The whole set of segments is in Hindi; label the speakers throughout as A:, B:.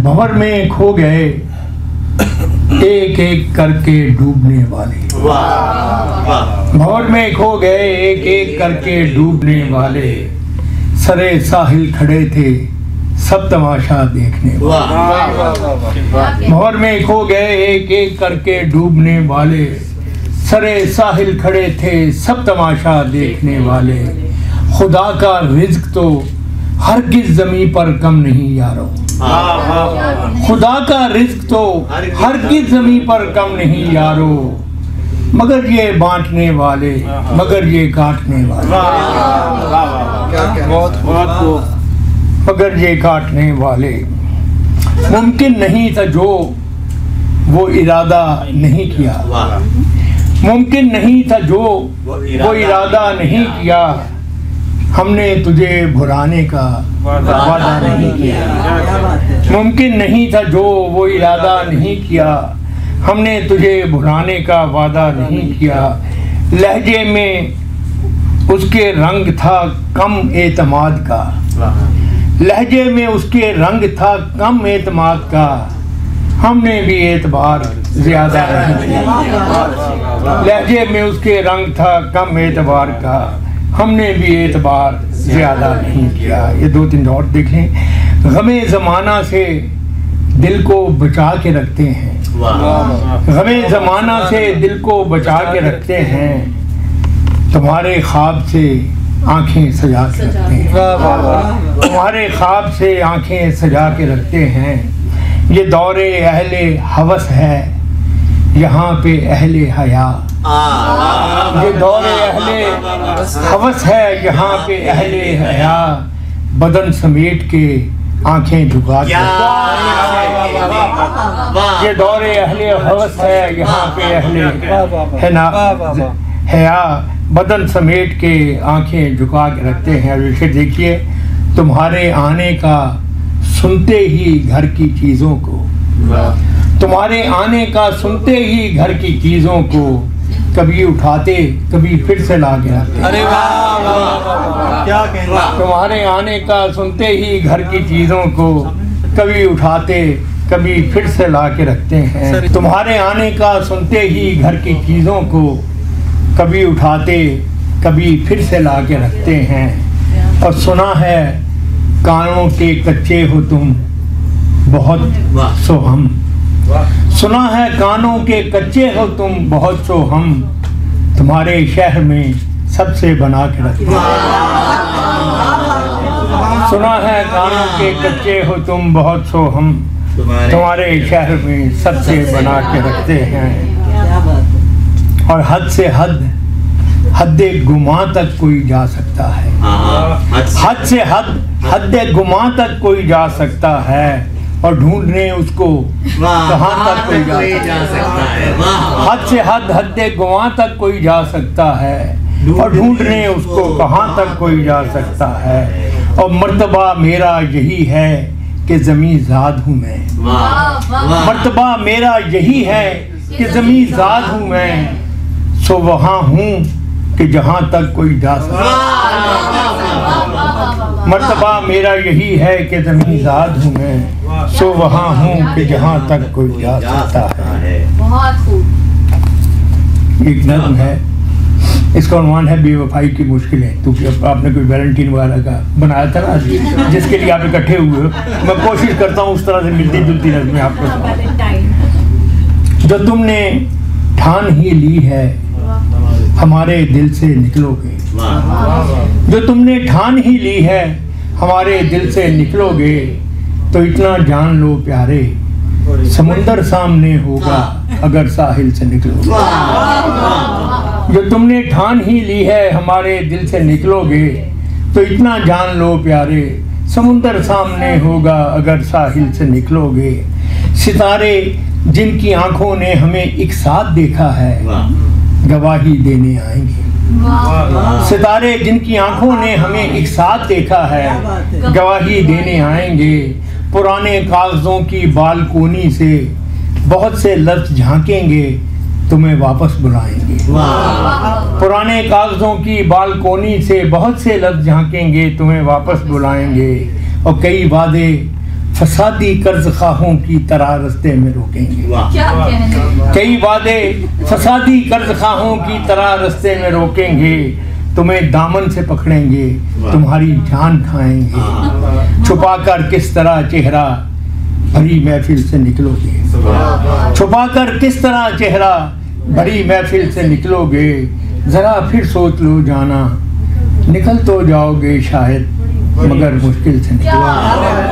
A: भंवर में खो गए एक एक करके डूबने वाले। भंवर में खो गए एक एक करके डूबने वाले, सरे साहिल खड़े थे सब तमाशा देखने वाले। भंवर में खो गए एक एक करके डूबने वाले, सरे साहिल खड़े थे सब तमाशा देखने वाले। खुदा का रिज्क तो हरगिज़ ज़मीं पर कम नहीं यारो, खुदा का रिज्क तो हरगिज़ ज़मीं पर कम नहीं यारो, मगर ये बांटने वाले, मगर ये काटने वाले, मगर ये काटने वाले। मुमकिन नहीं था जो वो इरादा नहीं किया, मुमकिन नहीं था जो वो इरादा नहीं किया, हमने तुझे भुलाने का वादा नहीं किया। मुमकिन नहीं था जो वो इरादा नहीं किया, हमने तुझे भुलाने का वादा नहीं किया। लहजे में उसके रंग था कम एतमाद का, लहजे में उसके रंग था कम एतमाद का, हमने भी एतबार ज्यादा नहीं किया। लहजे में उसके रंग था कम एतबार का, हमने भी एतबार ज्यादा नहीं किया। ये दो तीन और देख लें। गमे ज़माना से दिल को बचा के रखते हैं, गमे ज़माना से दिल को बचा के रखते हैं, तुम्हारे ख्वाब से आंखें सजा के रखते हैं, तुम्हारे ख्वाब से आंखें सजा के रखते हैं। ये दौरे अहले हवस है यहाँ पे अहले हया, ये दौरे अहले हवस है यहाँ पे अहले हया, बदन समेट के आंखें झुका के। ये दौरे अहले हवस है यहाँ पे अहले है ना हया, बदन समेट के आंखें झुका के रखते हैं। और फिर देखिए, तुम्हारे आने का सुनते ही घर की चीज़ों को, तुम्हारे आने का सुनते ही घर की चीज़ों को, कभी उठाते कभी फिर से ला के रखते। अरे वाह, क्या कहना। तुम्हारे आने का सुनते ही घर की चीज़ों को, कभी उठाते कभी फिर से ला के रखते हैं। तुम्हारे आने का सुनते ही घर की चीज़ों को, कभी उठाते कभी फिर से ला के रखते हैं। और सुना है कानों के कच्चे हो तुम बहुत सो हम, सुना है कानों के कच्चे हो तुम बहुत सो हम, तुम्हारे शहर में सबसे बना के रखते हैं। सुना है कानों के कच्चे हो तुम बहुत सो हम, तुम्हारे शहर में सबसे बना के रखते हैं। और हद से हद गुमा तक कोई जा सकता है, हद से हद गुमा तक कोई जा सकता है, और ढूंढने उसको कहाँ तक कोई जा सकता है। हद से हद गुमा तक कोई जा सकता है, और ढूंढने उसको कहाँ तक कोई जा सकता है। और मर्तबा मेरा यही है कि ज़मीं ज़ाद हूँ मैं, मर्तबा मेरा यही है कि ज़मीं ज़ाद हूँ मैं, सो वहाँ हूँ कि जहाँ तक कोई जा सकता है। मर्तबा मेरा यही है कि ज़मीं ज़ाद हूँ मैं, सो वहाँ हूँ कि जहाँ तक कोई जा सकता है। बहुत खूब। एक नज़्म है, इसका उन्वान है बेवफाई की मुश्किलें। तो आपने कोई वैलेंटाइन वाला का बनाया था ना, जिसके लिए आप इकट्ठे हुए हो, मैं कोशिश करता हूँ उस तरह से मिलती जुलती नज़्में आपको। जो तुमने ठान ही ली है हमारे दिल से निकलोगे, जो तुमने ठान ही ली है हमारे दिल से निकलोगे, तो इतना जान लो प्यारे, समुंदर सामने होगा अगर साहिल से निकलोगे। जो तुमने ठान ही ली है हमारे दिल से निकलोगे, तो इतना जान लो प्यारे, समुंदर सामने होगा अगर साहिल से निकलोगे। सितारे जिनकी आंखों ने हमें एक साथ देखा है, गवाही देने आएंगे। सितारे जिनकी आंखों ने हमें एक साथ देखा है, गवाही देने आएंगे। पुराने कागजों की बालकोनी से बहुत से लफ्ज झांकेंगे, तुम्हें वापस बुलाएंगे। पुराने कागजों की बालकोनी से बहुत से लफ्ज झांकेंगे, तुम्हें वापस बुलाएंगे। और कई वादे फसादी कर्ज खाहों की तरह रास्ते में रोकेंगे। कई वादे फसादी कर्ज खाहों की तरह रास्ते में रोकेंगे, तुम्हें दामन से पकड़ेंगे, तुम्हारी जान खाएंगे। छुपाकर किस तरह चेहरा भरी महफिल से निकलोगे, छुपाकर किस तरह चेहरा भरी महफिल से निकलोगे। जरा फिर सोच लो जाना, निकल तो जाओगे शायद मगर मुश्किल से निकलोगे।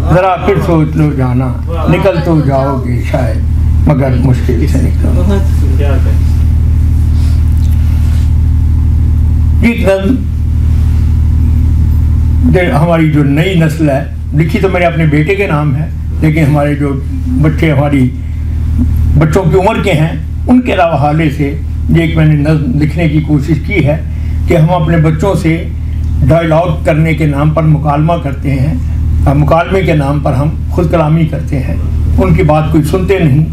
A: जरा फिर सोच लो जाना, निकल तो जाओगे शायद मगर मुश्किल से निकलोगे। हमारी जो नई नस्ल है, लिखी तो मेरे अपने बेटे के नाम है, लेकिन हमारे जो बच्चे हमारी बच्चों की उम्र के हैं उनके हवाले से ये एक मैंने नज़्म लिखने की कोशिश की है कि हम अपने बच्चों से डायलॉग करने के नाम पर मुकालमा करते हैं, मुकालमे के नाम पर हम खुद कलामी करते हैं, उनकी बात कोई सुनते नहीं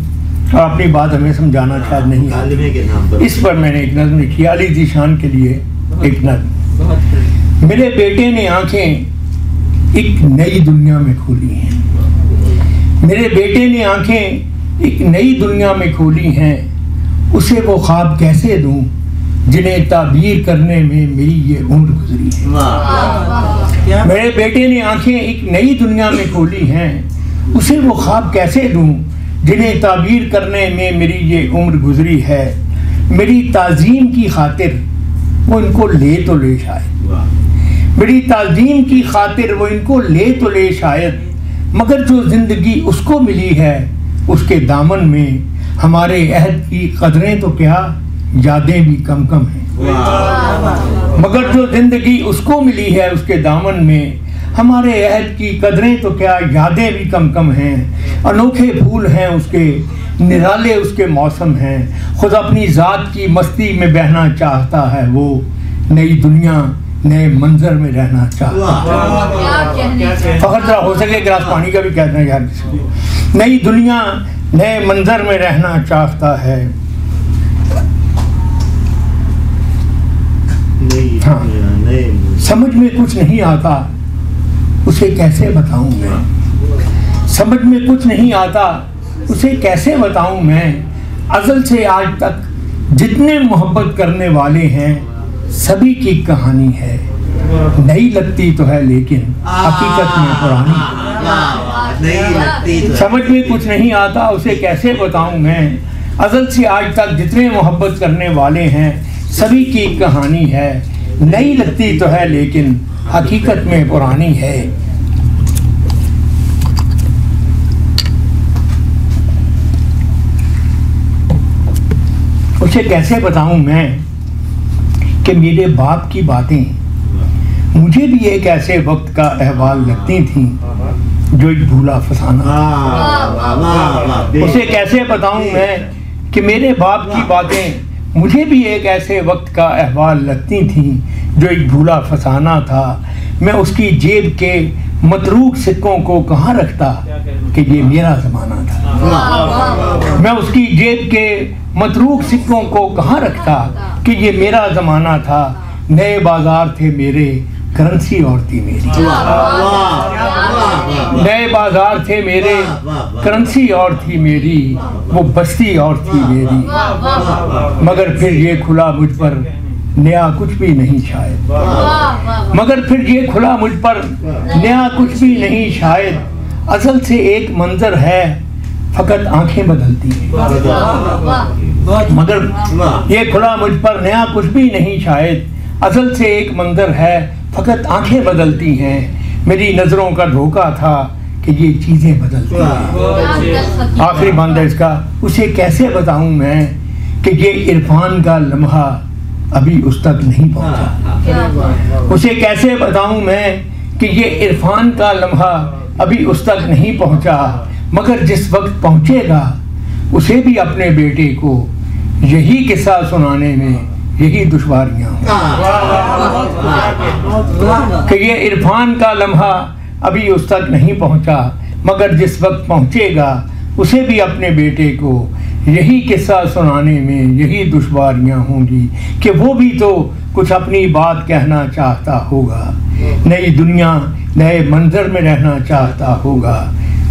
A: और अपनी बात हमें समझाना शायद नहीं आती। इस पर मैंने एक नज़्म लिखी, अली ज़ीशान के लिए एक नज़्म। मेरे बेटे ने आंखें एक नई दुनिया में खोली हैं, मेरे बेटे ने आंखें एक नई दुनिया में खोली हैं, उसे वो ख्वाब कैसे दूं जिन्हें ताबीर करने में मेरी ये उम्र गुजरी है। मेरे बेटे ने आंखें एक नई दुनिया में खोली हैं, उसे वो ख्वाब कैसे दूं जिन्हें ताबीर करने में मेरी ये उम्र गुजरी है। मेरी ताज़ीम की खातिर वो इनको ले तो ले शायद, मेरी ताज़ीम की खातिर वो इनको ले तो ले शायद, मगर जो ज़िंदगी उसको मिली है उसके दामन में हमारे अहद की कदरें तो क्या यादें भी कम कम हैं। मगर जो ज़िंदगी उसको मिली है उसके दामन में हमारे अहद की कदरें तो क्या यादें भी कम कम हैं। अनोखे फूल हैं उसके, निराले उसके मौसम हैं, खुद अपनी ज़ात की मस्ती में बहना चाहता है वो, नई दुनिया नए मंजर में रहना चाहता है। फखर जरा हो सके गिलास पानी का भी कहते हैं यार, नई दुनिया नए मंजर में रहना चाहता है। हाँ, समझ में कुछ नहीं आता उसे कैसे बताऊं मैं, समझ में कुछ नहीं आता उसे कैसे बताऊं मैं। अज़ल से आज तक जितने मोहब्बत करने वाले हैं सभी की कहानी है, नई लगती तो है लेकिन हकीकत में पुरानी। समझ में कुछ नहीं आता उसे कैसे बताऊं मैं। अज़ल से आज तक जितने मोहब्बत करने वाले हैं सभी की कहानी है, नई लगती तो है लेकिन हकीकत में पुरानी है। उसे कैसे बताऊं मैं कि मेरे बाप की बातें मुझे भी एक ऐसे वक्त का अहवाल लगती थी जो एक भूला फसाना। उसे कैसे बताऊं मैं कि मेरे बाप की बातें मुझे भी एक ऐसे वक्त का अहवाल लगती थी जो एक भूला फसाना था। मैं उसकी जेब के मतरूक सिक्कों को कहाँ रखता कि ये मेरा ज़माना था। मैं उसकी जेब के मतरूक सिक्कों को कहाँ रखता कि ये मेरा ज़माना था। नए बाजार थे मेरे, करेंसी और थी मेरी। नए बाजार थे मेरे, करेंसी और थी मेरी, वो बस्ती और थी मेरी। मगर फिर ये खुला मुझ पर नया कुछ भी नहीं शायद, मगर फिर ये खुला मुझ पर नया कुछ भी नहीं शायद। असल से एक मंजर है फकत आंखें बदलती हैं, मगर ये खुला मुझ पर नया कुछ भी नहीं शायद। असल से एक मंजर है फकत आंखें बदलती हैं। मेरी नज़रों का धोखा था कि ये चीज़ें बदलती हैं। आखिरी बंद है इसका, उसे कैसे बताऊं मैं कि ये इरफान का लम्हा अभी उस तक नहीं पहुंचा। उसे कैसे बताऊं मैं कि ये इरफान का लम्हा अभी उस तक नहीं पहुंचा, मगर जिस वक्त पहुंचेगा उसे भी अपने बेटे को यही किस्सा सुनाने में यही दुश्वारियां कि ये इरफान का लम्हा अभी उस तक नहीं पहुंचा, मगर जिस वक्त पहुंचेगा उसे भी अपने बेटे को यही किस्सा सुनाने में यही दुश्वारियां होंगी कि वो भी तो कुछ अपनी बात कहना चाहता होगा। नई दुनिया नए मंजर में रहना चाहता होगा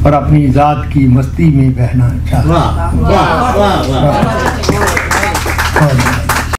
A: और अपनी ज़ात की मस्ती में बहना चाहता
B: वाह वाह वाह वाह